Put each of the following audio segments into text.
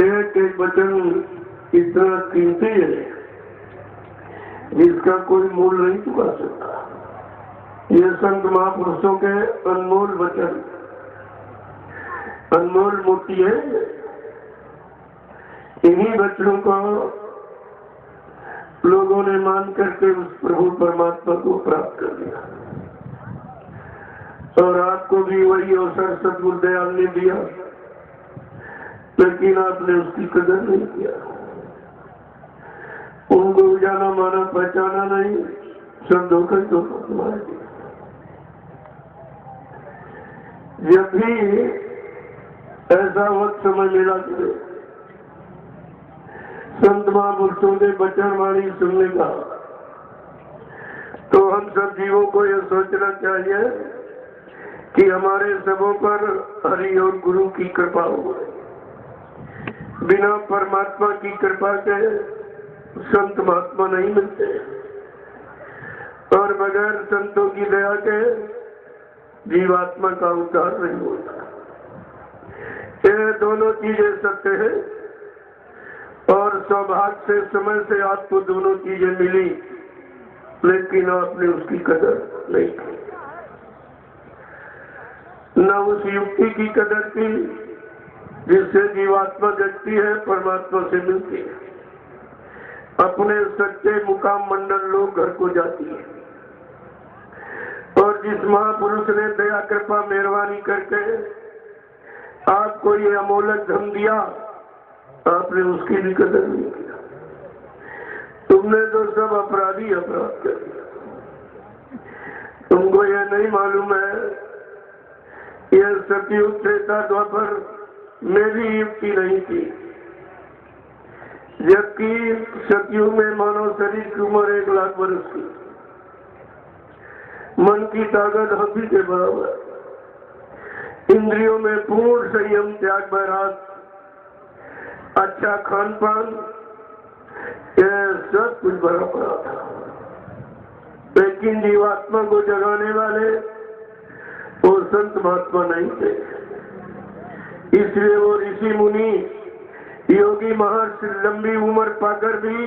एक एक वचन इतना कीमती है जिसका कोई मूल नहीं चुका सकता। ये संत महापुरुषों के अनमोल वचन, अनमोल मोती है। इन्हीं वचनों को लोगों ने मान करके उस प्रभु परमात्मा को प्राप्त कर लिया। और आपको भी वही अवसर सद्गुरु दयाल ने दिया, लेकिन आपने उसकी कदर नहीं किया, उनको जाना माना पहचाना नहीं, सब धोखा धोखा तुम्हारे दिया। जब भी ऐसा वक्त समय मिला कि संत महापुरुषों के वचन वाणी सुनने का, तो हम सब जीवों को यह सोचना चाहिए कि हमारे सबों पर हरि और गुरु की कृपा हो। बिना परमात्मा की कृपा के संत महात्मा नहीं मिलते, और बगैर संतों की दया के जीवात्मा का उद्धार नहीं होता। ये दोनों चीजें सत्य है, और सौभाग्य से समय से आपको दोनों चीजें मिली, लेकिन आपने उसकी कदर नहीं की। न उस युक्ति की कदर की जिससे जीवात्मा जगती है, परमात्मा से मिलती है, अपने सच्चे मुकाम मंडल लोग घर को जाती है। और जिस महापुरुष ने दया कृपा मेहरबानी करके आपको ये अमोलक धन दिया, आपने उसकी भी कदर नहीं किया। तुमने तो सब अपराधी अपराध कर दिया। तुमको यह नहीं मालूम है, यह सतयुग त्रेता द्वापर में भी युक्ति नहीं थी, जबकि सतयुग में मानव शरीर की उम्र 1 लाख वर्ष की, मन की ताकत हाथी के बराबर, इंद्रियों में पूर्ण संयम त्याग बैराग, अच्छा खान पान, यह सब कुछ बड़ा पड़ा था। लेकिन जीवात्मा को जगाने वाले वो संत महात्मा नहीं थे। इसलिए वो ऋषि मुनि योगी महर्षि लंबी उम्र पाकर भी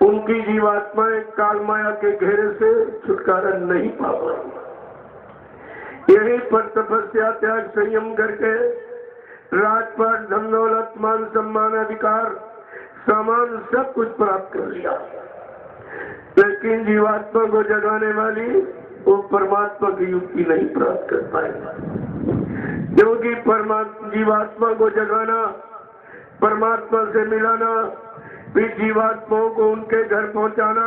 उनकी जीवात्माएं काल माया के घेरे से छुटकारा नहीं पा पाई। यही पर तपस्या त्याग संयम करके राजपाट धन दौलत मान सम्मान अधिकार सामान सब कुछ प्राप्त कर लिया, लेकिन जीवात्मा को जगाने वाली वो परमात्मा की युक्ति नहीं प्राप्त कर पाएगा। क्योंकि परमात्मा जीवात्मा को जगाना, परमात्मा से मिलाना, फिर जीवात्माओं को उनके घर पहुंचाना,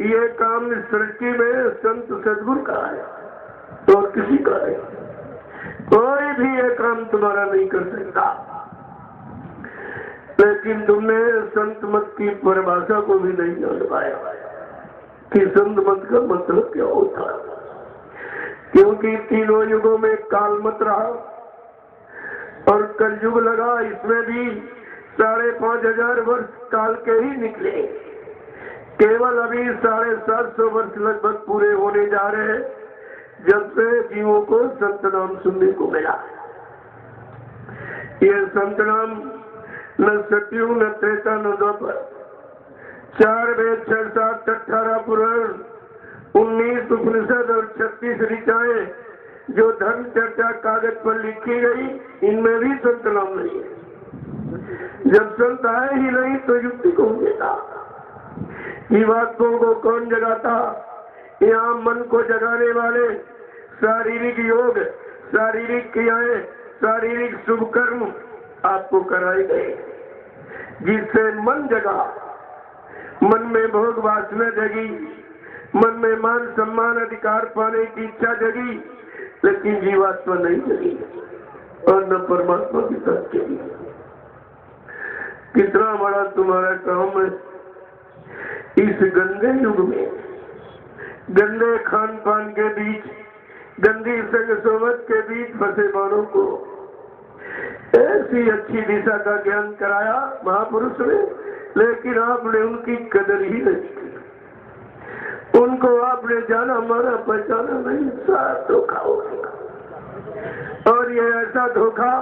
ये काम इस सृष्टि में संत सद्गुरु का है, तो और किसी का है। कोई भी ये काम तुम्हारा नहीं कर सकता। लेकिन तुमने संत मत की परिभाषा को भी नहीं जान पाया कि संत मत का मतलब क्या होता है। क्योंकि तीनों युगों में काल मत रहा और कलयुग लगा, इसमें भी 5,500 वर्ष काल के ही निकले। केवल अभी 750 वर्ष लगभग पूरे होने जा रहे हैं जब से जीवों को संत नाम सुनने को मिला। ये संत नाम न सतयुग न त्रेता न द्वापर, 4 वेद 6 7 18 पुराण 19 उपनिषद और 36 ऋचाएं जो धर्म चर्चा कागज पर लिखी गई, इनमें भी संत नाम नहीं है। जब संत आए ही नहीं तो युक्ति कौन देता? जीवात्माओं को कौन जगाता? यहाँ मन को जगाने वाले शारीरिक योग, शारीरिक क्रियाएं, शारीरिक शुभ कर्म आपको कराए गए, जिससे मन जगा, मन में भोग वासना जगी, मन में मान सम्मान अधिकार पाने की इच्छा जगी, लेकिन जीवात्मा नहीं जगी और न परमात्मा की तरफ चली। कितना बड़ा तुम्हारा काम है इस गंदे युग में, गंदे खान पान के बीच, गंदी संग सोबत के बीच फंसे मानव को ऐसी अच्छी दिशा का ज्ञान कराया महापुरुष ने, लेकिन आपने उनकी कदर ही नहीं की। उनको आपने जाना माना पहचाना नहीं, सारा धोखा हो गया। और ये ऐसा धोखा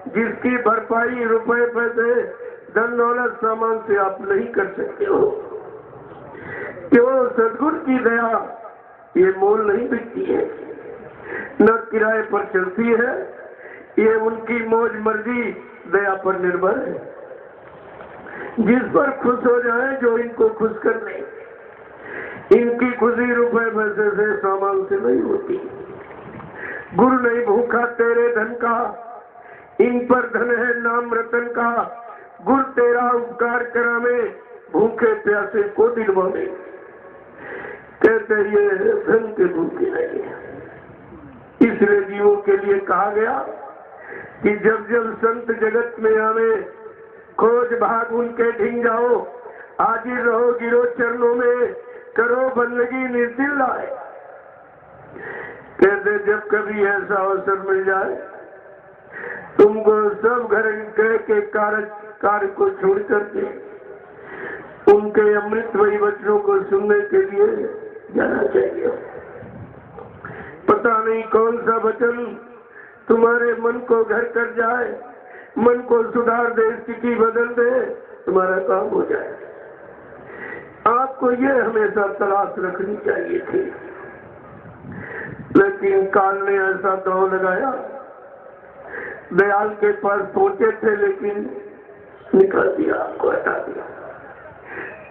जिसकी भरपाई रुपए पैसे धन दौलत सामान से आप नहीं कर सकते हो। क्यों? सदगुरु की दया ये मोल नहीं बिकती है, न किराए पर चलती है, ये उनकी मौज मर्जी दया पर निर्भर है। जिस पर खुश हो जाए, जो इनको खुश कर ले। इनकी खुशी रुपए पैसे से सामान से नहीं होती। गुरु नहीं भूखा तेरे धन का, इन पर धन है नाम रतन का। गुरु तेरा उपकार करावे, भूखे प्यासे को दिलवावे। कहते ये धन के भूखे नहीं है। इसलिए जीवों के लिए कहा गया कि जब जब संत जगत में आवे, खोज भाग उनके ढिंग जाओ। हाजिर रहो गिरो चरणों में, करो बंदगी निर्दिल लाए। कहते जब कभी ऐसा अवसर मिल जाए, तुमको सब घर के कार्य को छोड़ करके उनके अमृतमयी वचनों को सुनने के लिए जाना चाहिए। पता नहीं कौन सा वचन तुम्हारे मन को घर कर जाए, मन को सुधार दे, स्थिति बदल दे, तुम्हारा काम हो जाए। आपको ये हमेशा तलाश रखनी चाहिए थी, लेकिन काल ने ऐसा दांव लगाया। दयाल के पास पहुंचे थे, लेकिन निकाल दिया, आपको हटा दिया,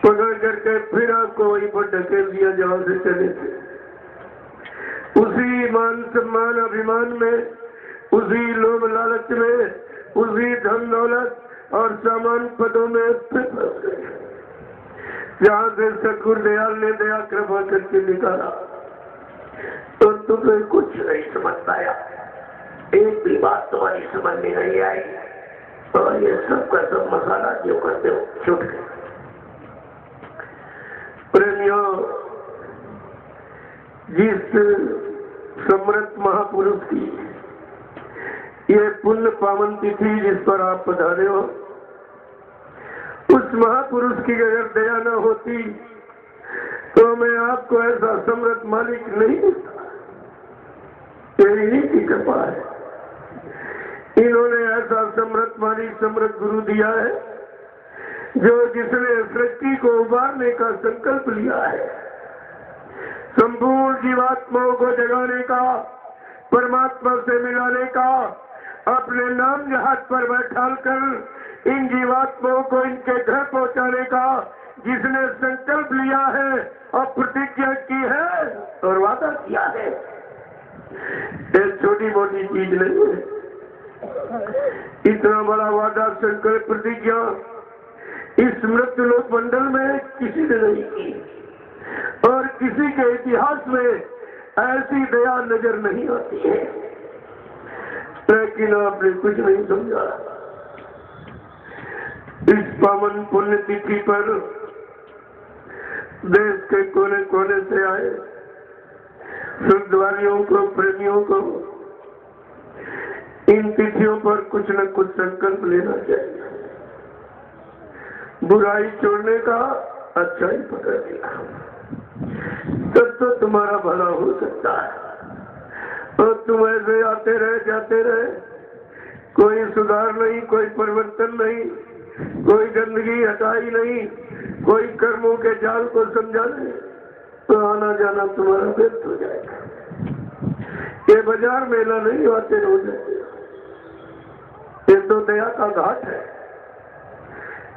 पकड़ करके फिर आपको वहीं पर ढकेल दिया जहां से चले थे। उसी मान सम्मान अभिमान में, उसी लोभ लालच में, उसी धन दौलत और सामान पदों में फिर फंस गए, जहां से सदगुरु दयाल ने दया कृपा करके निकाला। तो तुम्हें कुछ नहीं समझ पाया, एक भी बात तुम्हारी समझ में नहीं आई, और ये सब का सब मसाला जो करते हो छूट गए। प्रेमियों, जिस समृद्ध महापुरुष की ये पुण्य पावन तिथि जिस पर आप पधारे हो, उस महापुरुष की अगर दया न होती तो मैं आपको ऐसा समृद्ध मालिक नहीं देता। यही की कृपा है। इन्होंने ऐसा समृद्ध मालिक, समृद्ध गुरु दिया है, जो जिसने सृष्टि को उबारने का संकल्प लिया है, संपूर्ण जीवात्माओं को जगाने का, परमात्मा से मिलाने का, अपने नाम जहाज पर बैठाल कर इन जीवात्माओं को इनके घर पहुंचाने का जिसने संकल्प लिया है और प्रतिज्ञा की है और वादा किया है, एक छोटी मोटी चीज नहीं है। इतना बड़ा वादा, संकल्प, प्रतिज्ञा इस मृत्यु लोक मंडल में किसी ने नहीं की, और किसी के इतिहास में ऐसी दया नजर नहीं आती है। लेकिन आपने कुछ नहीं समझा। इस पावन पुण्य तिथि पर देश के कोने कोने से आए श्रद्धालुओं को, प्रेमियों को इन तिथियों पर कुछ न कुछ संकल्प लेना चाहिए। बुराई छोड़ने का, अच्छाई पकड़ लिया, तब तो तुम्हारा भला हो सकता है। और तुम ऐसे आते रहे जाते रहे, कोई सुधार नहीं, कोई परिवर्तन नहीं, कोई गंदगी हटाई नहीं, कोई कर्मों के जाल को समझा नहीं, तो आना जाना तुम्हारा व्यर्थ हो जाएगा। ये बाजार मेला नहीं आते हो जाते, ये तो दया का घाट है।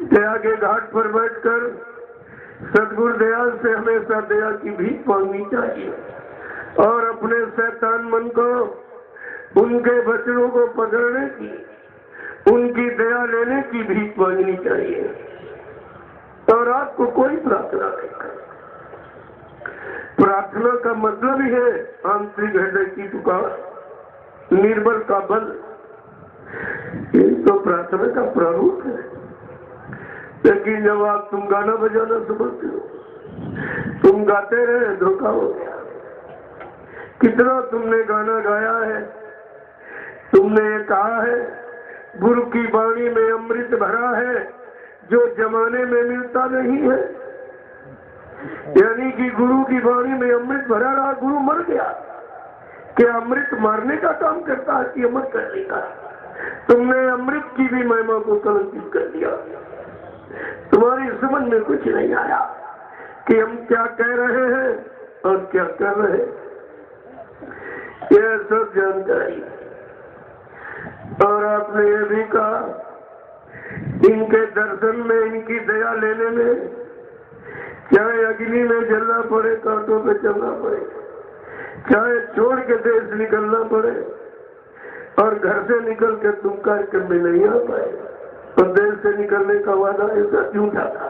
दया के घाट पर बैठकर सदगुरु दयाल से हमेशा दया की भीख मांगनी चाहिए, और अपने शैतान मन को, उनके वचनों को पकड़ने की, उनकी दया लेने की भीख मांगनी चाहिए। और आपको कोई प्रार्थना नहीं करनी। प्रार्थना का मतलब ही है आंतरिक हृदय की पुकार, निर्बल का बल। ये तो प्रार्थना का प्रारूप है। लेकिन जब आप तुम गाना बजाना समझते हो, तुम गाते रहे, धोखा हो गया। कितना तुमने गाना गाया है, तुमने ये कहा है गुरु की वाणी में अमृत भरा है जो जमाने में मिलता नहीं है। यानी कि गुरु की वाणी में अमृत भरा रहा, गुरु मर गया। क्या अमृत मारने का काम करता है कि अमर करने का? तुमने अमृत की भी महिमा को कलंकित कर दिया। तुम्हारी समझ में कुछ नहीं आया कि हम क्या कह रहे हैं और क्या कर रहे हैं। यह सब जानकारी। और आपने ये भी कहा, इनके दर्शन में, इनकी दया लेने में, चाहे अग्नि में जलना पड़े, कांटों पे चलना पड़े, चाहे छोड़ के देश निकलना पड़े, और घर से निकल के तुम कार्यक्रम में नहीं आ पाए, और देश से निकलने का वादा ऐसा झूठा था।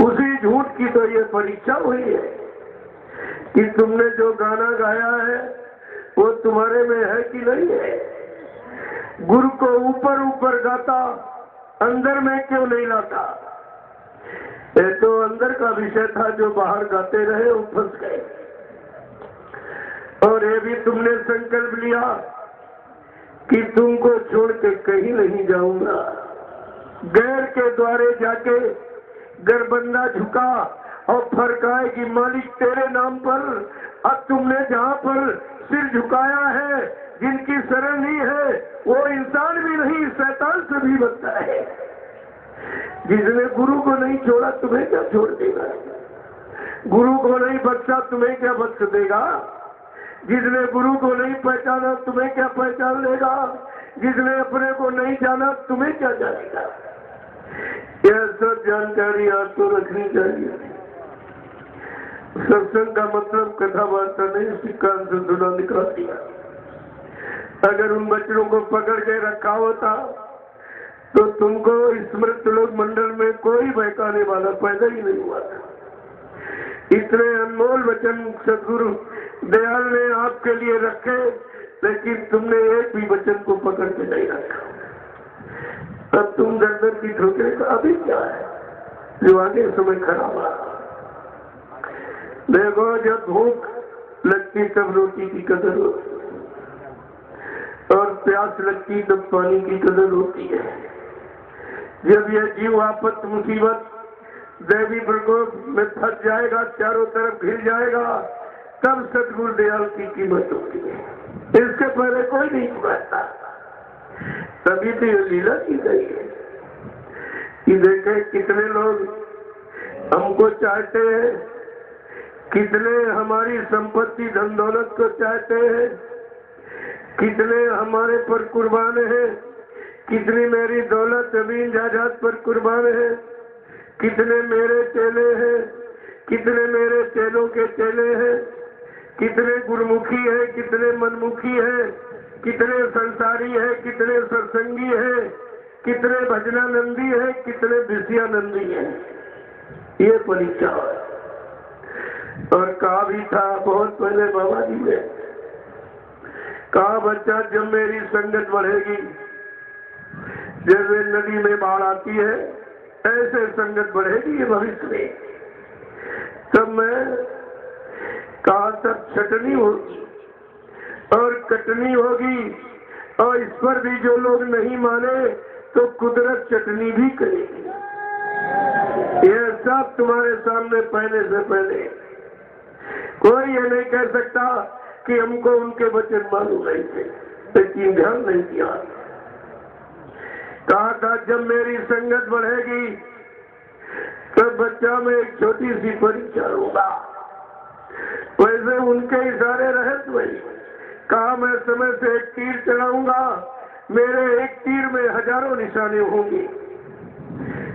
उसी झूठ की तो ये परीक्षा हुई है कि तुमने जो गाना गाया है वो तुम्हारे में है कि नहीं है। गुरु को ऊपर ऊपर गाता, अंदर में क्यों नहीं लाता। ये तो अंदर का विषय था, जो बाहर गाते रहे वो फंस गए। और ये भी तुमने संकल्प लिया कि तुमको छोड़ के कहीं नहीं जाऊंगा। गैर के द्वारे जाके गर्बंदा झुका और फरकाए कि मालिक तेरे नाम पर। अब तुमने जहाँ पर सिर झुकाया है, जिनकी शरण नहीं है, वो इंसान भी नहीं, शैतान से भी बनता है। जिसने गुरु को नहीं छोड़ा तुम्हें क्या छोड़ देगा। गुरु को नहीं बख्शा तुम्हें क्या बख्श देगा। जिसने गुरु को नहीं पहचाना तुम्हें क्या पहचान लेगा। जिसने अपने को नहीं जाना तुम्हें क्या जानेगा। यह सब जानकारी आपको रखनी चाहिए। सत्संग का मतलब कथा वार्ता नहीं, उसकी कान से सुना निकला दिया। अगर उन बच्चों को पकड़ के रखा होता तो तुमको स्मृत लोक मंडल में कोई बहकाने वाला पैदा ही नहीं हुआ था। इतने अनमोल वचन सदगुरु दयाल ने आपके लिए रखे, लेकिन तुमने एक भी वचन को पकड़ के नहीं रखा। अब तुम गर्दन की ठोकरे का अभी क्या है जो आगे समय खराब आ। देखो, जब भूख लगती तब रोटी की कदर होती, और प्यास लगती तब पानी की कदर होती है। जब यह जीव आपत मुसीबत दैवी प्रकोप में फंस जाएगा, चारों तरफ घिर जाएगा, तब सतगुरु दयाल की कीमत होती है। इसके पहले कोई नहीं चुकाता। तभी तो ये लीला की गई है कि देखे कितने लोग हमको चाहते हैं, कितने हमारी संपत्ति धन दौलत को चाहते हैं, कितने हमारे पर कुर्बान है, कितनी मेरी दौलत जमीन जायदाद पर कुर्बान है, कितने मेरे चेले हैं, कितने मेरे चेलों के चेले हैं, कितने गुरुमुखी है, कितने मनमुखी है, कितने संसारी है, कितने सत्संगी है, कितने भजनानंदी है, कितने विषयानंदी है। ये परीक्षा है। और कहा भी था बहुत पहले बाबा जी ने कहा, बच्चा जब मेरी संगत बढ़ेगी, जैसे नदी में बाढ़ आती है ऐसे संगत बढ़ेगी ये भविष्य में। तब मैं कहा तब छटनी होगी और कटनी होगी, और इस पर भी जो लोग नहीं माने तो कुदरत चटनी भी करेगी। यह सब तुम्हारे सामने पहले से पहले। कोई ये नहीं कह सकता कि हमको उनके वचन मालूम नहीं थे, लेकिन ध्यान नहीं दिया। कहा था जब मेरी संगत बढ़ेगी तब बच्चा में एक छोटी सी परीक्षा होगा। वैसे उनके इशारे रहे तो वही कहा, मैं समय से एक तीर चलाऊंगा, मेरे एक तीर में हजारों निशाने होंगे।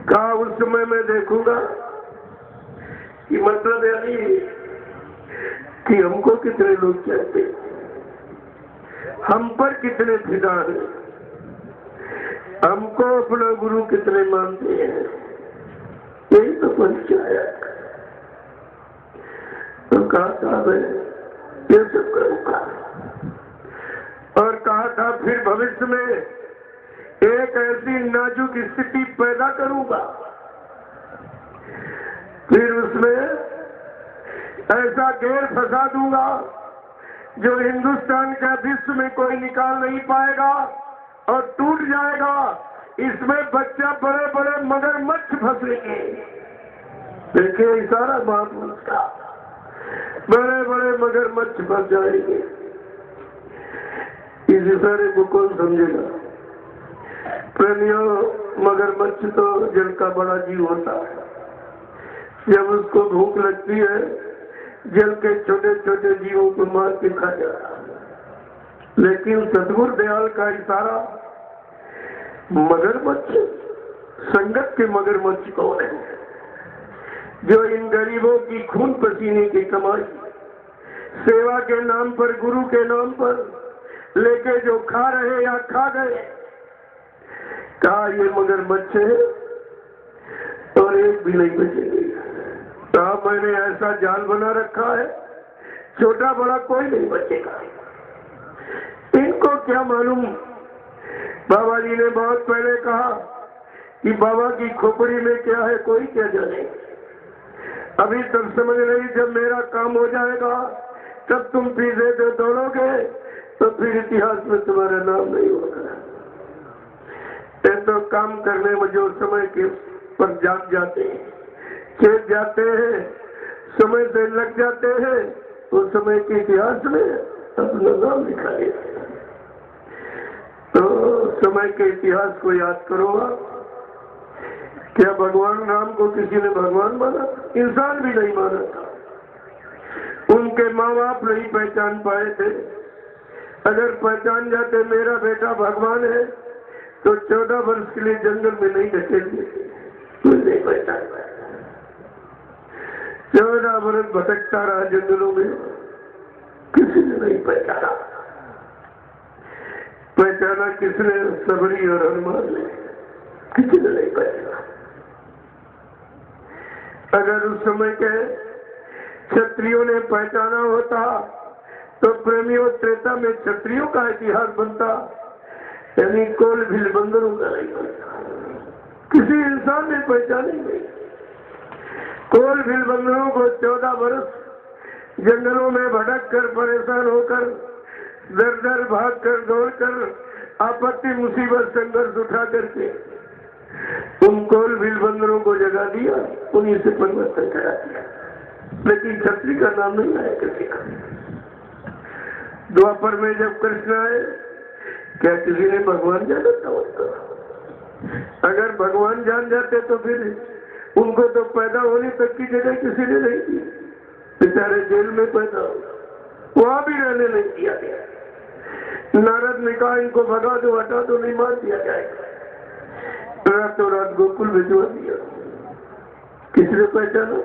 कहा उस समय मैं देखूंगा कि मतलब यही कि हमको कितने लोग चाहते, हम पर कितने फिदा है, हमको अपना गुरु कितने मानते हैं। यही तो परीक्षा है। तो कहा था मैं ये सब करूंगा, और कहा था फिर भविष्य में एक ऐसी नाजुक स्थिति पैदा करूंगा, फिर उसमें ऐसा घेर फंसा दूंगा जो हिंदुस्तान का विश्व में कोई निकाल नहीं पाएगा और टूट जाएगा। इसमें बच्चा बड़े बड़े मगरमच्छ फंसेंगे। देखिए इशारा महापुरुष का, बड़े बड़े मगरमच्छ फंस जाएंगे। इस इशारे को कौन समझेगा। प्रेमियों, मगरमच्छ तो जल का बड़ा जीव होता है। जब उसको भूख लगती है, जल के छोटे छोटे जीवों को मार के खा जाता है। लेकिन सतगुरु दयाल का इशारा, मगरमच्छ, संगत के मगरमच्छ कौन है? जो इन गरीबों की खून पसीने की कमाई सेवा के नाम पर, गुरु के नाम पर लेके जो खा रहे या खा गए। कहा ये मगरमच्छ है और एक भी नहीं बचेगी। कहा मैंने ऐसा जाल बना रखा है, छोटा बड़ा कोई नहीं बचेगा। इनको क्या मालूम, बाबा जी ने बहुत पहले कहा कि बाबा की खोपड़ी में क्या है कोई क्या जाने। अभी तब समझ नहीं, जब मेरा काम हो जाएगा तब तुम पीछे से दौड़ोगे तो फिर इतिहास में तुम्हारा नाम नहीं होगा। तो काम करने में जो समय के पर जाग जाते हैं, खेत जाते हैं, समय से लग जाते हैं, तो समय के इतिहास में अपना नाम लिखा लेते। तो समय के इतिहास को याद करो। क्या भगवान राम को किसी ने भगवान माना? इंसान भी नहीं माना था। उनके माँ बाप नहीं पहचान पाए थे। अगर पहचान जाते मेरा बेटा भगवान है तो 14 वर्ष के लिए जंगल में नहीं ढकेलते, कोई नहीं पहचान पाया। 14 वर्ष भटकता रहा जंगलों में, किसी ने नहीं पहचाना। पहचाना किसने? सबरी और हनुमान ने, किसी ने नहीं पहचाना। अगर उस समय के क्षत्रियों ने पहचाना होता तो प्रेमियों त्रेता में क्षत्रियों का इतिहास बनता, यानी कोल भील बंदरों का नहीं बनता। किसी इंसान ने पहचानी नहीं। कोल भील बंदरों को 14 वर्ष जंगलों में भटक कर, परेशान होकर, दर दर भाग कर, दौड़ कर, आपत्ति मुसीबत संघर्ष उठा करके उन कोल भील बंदरों को जगा दिया, उन्हीं से परिवर्तन करा दिया। लेकिन क्षत्रिय का नाम नहीं आया किसी का। द्वापर में जब कृष्ण आए, क्या किसी ने भगवान जाना था उसको? अगर भगवान जान जाते तो फिर उनको तो पैदा होने तक की जगह किसी ने नहीं दी। बेचारे जेल में पैदा हो, वहां भी रहने नहीं दिया गया। नारद ने कहा इनको भगा दो, हटा दो, नहीं मार दिया जाएगा। रातों रात गोकुल भिजवा दिया। किसने पहचाना?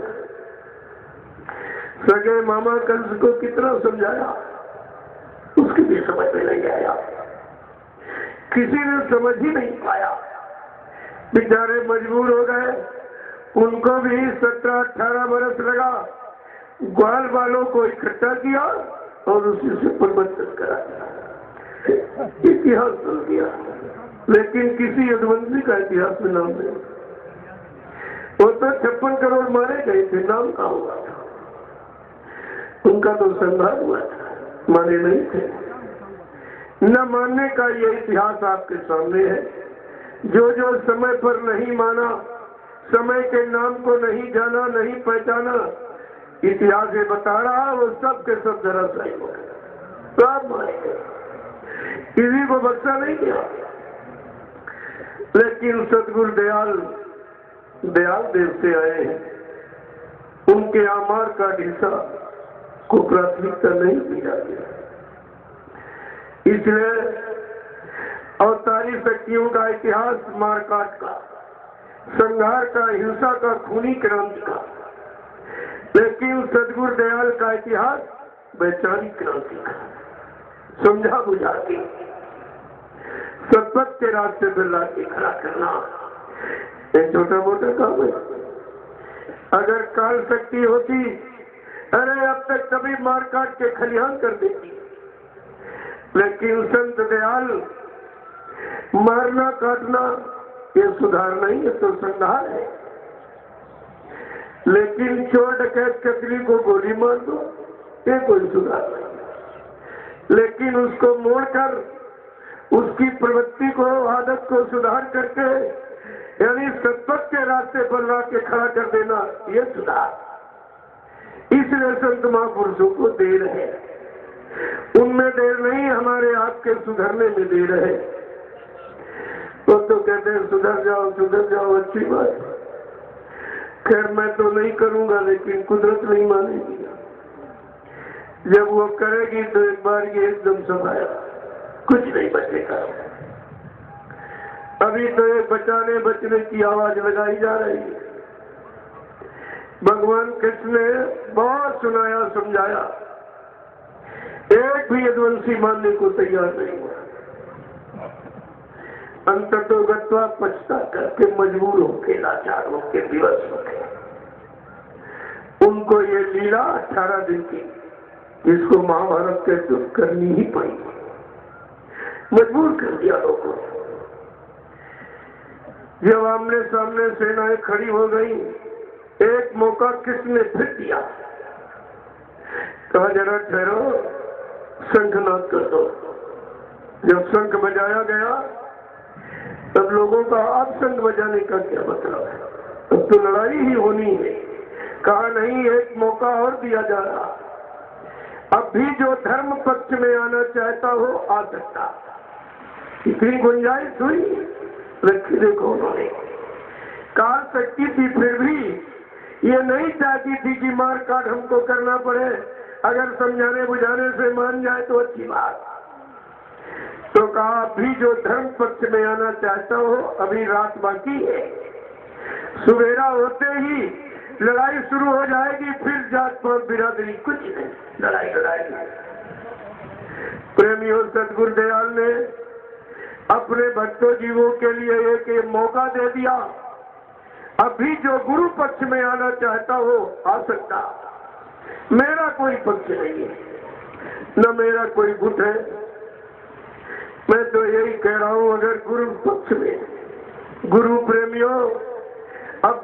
सगे मामा कंस को कितना समझाया, उसकी भी समझ में नहीं आया। किसी ने समझ ही नहीं पाया। बेचारे मजबूर हो गए। उनको भी 17-18 बरस लगा। ग्वाल वालों को इकट्ठा किया और उसी से परिवर्तन करा दिया, इतिहास बन गया। लेकिन किसी यदुवंशी का इतिहास में नाम नहीं। वो तो 56 करोड़ मारे गए थे, नाम कहाँ हुआ था? उनका तो संहार हुआ था, माने नहीं थे। न मानने का ये इतिहास आपके सामने है। जो जो समय पर नहीं माना, समय के नाम को नहीं जाना, नहीं पहचाना, इतिहास ये बता रहा, वो सब के सब धराशायी हो गए, सब मारे गए, किसी को बख्शा नहीं किया। लेकिन सतगुरु दयाल देव से आए हैं। उनके आमार का हिस्सा को प्राथमिकता नहीं दिया गया। इसलिए अवतारी शक्तियों का इतिहास मारकाट का, संघार का, हिंसा का, खूनी क्रांति का। लेकिन सतगुरु दयाल का इतिहास वैचारिक क्रांति का, समझा बुझा के सतपथ के रास्ते पर लाके खड़ा करना एक छोटा मोटा काम है। अगर काल शक्ति होती, अरे अब तक कभी मार काट के खलिहान कर देती। लेकिन संत दयाल मारना काटना ये सुधार नहीं है, तो संहार है। लेकिन चोर डकैत कतरी को गोली मार दो, ये कोई सुधार नहीं। लेकिन उसको मोड़कर उसकी प्रवृत्ति को, आदत को सुधार करके, यानी सतपथ के रास्ते पर ला के खड़ा कर देना, ये सुधार। इसलिए संत महापुरुषों को देर है। उनमें देर नहीं, हमारे आपके सुधरने में देर है। वो तो कहते हैं सुधर जाओ, अच्छी बात। खैर मैं तो नहीं करूंगा, लेकिन कुदरत नहीं मानेगी। जब वो करेगी तो एक बार ये एकदम सफाया, कुछ नहीं बचेगा। अभी तो एक बचने की आवाज लगाई जा रही है। भगवान कृष्ण ने बहुत सुनाया, समझाया, एक भी यदुवंशी मानने को तैयार नहीं हुआ। अंततो गत्वा पछता करके मजबूर होके, लाचार होके, विवश होके उनको ये लीला 18 दिन की, इसको महाभारत के दुख करनी ही पड़ी, मजबूर कर दिया लोगों को। जब आमने सामने सेनाएं खड़ी हो गई, एक मौका किसने फिर दिया, कहा जरा ठहरो, शंखनाद कर दो। जब शंख बजाया गया तब लोगों का आप शंख बजाने का क्या मतलब है, अब तो लड़ाई ही होनी है। कहा नहीं, एक मौका और दिया जा रहा, अब भी जो धर्म पक्ष में आना चाहता हो आ सकता। इतनी गुंजाइश हुई, रखी देखो उन्होंने। काल शक्ति थी, फिर भी ये नहीं चाहती थी कि मार काट हमको करना पड़े, अगर समझाने बुझाने से मान जाए तो अच्छी बात। तो कहा अभी जो धर्म पक्ष में आना चाहता हो, अभी रात बाकी है, सुबेरा होते ही लड़ाई शुरू हो जाएगी, फिर जात पात बिरादरी कुछ नहीं, लड़ाई। प्रेमियों, सतगुरु दयाल ने अपने भक्तों जीवों के लिए एक मौका दे दिया, अभी जो गुरु पक्ष में आना चाहता हो आ सकता। मेरा कोई पक्ष नहीं है, न मेरा कोई गुट है। मैं तो यही कह रहा हूं, अगर गुरु पक्ष में, गुरु प्रेमियों, अब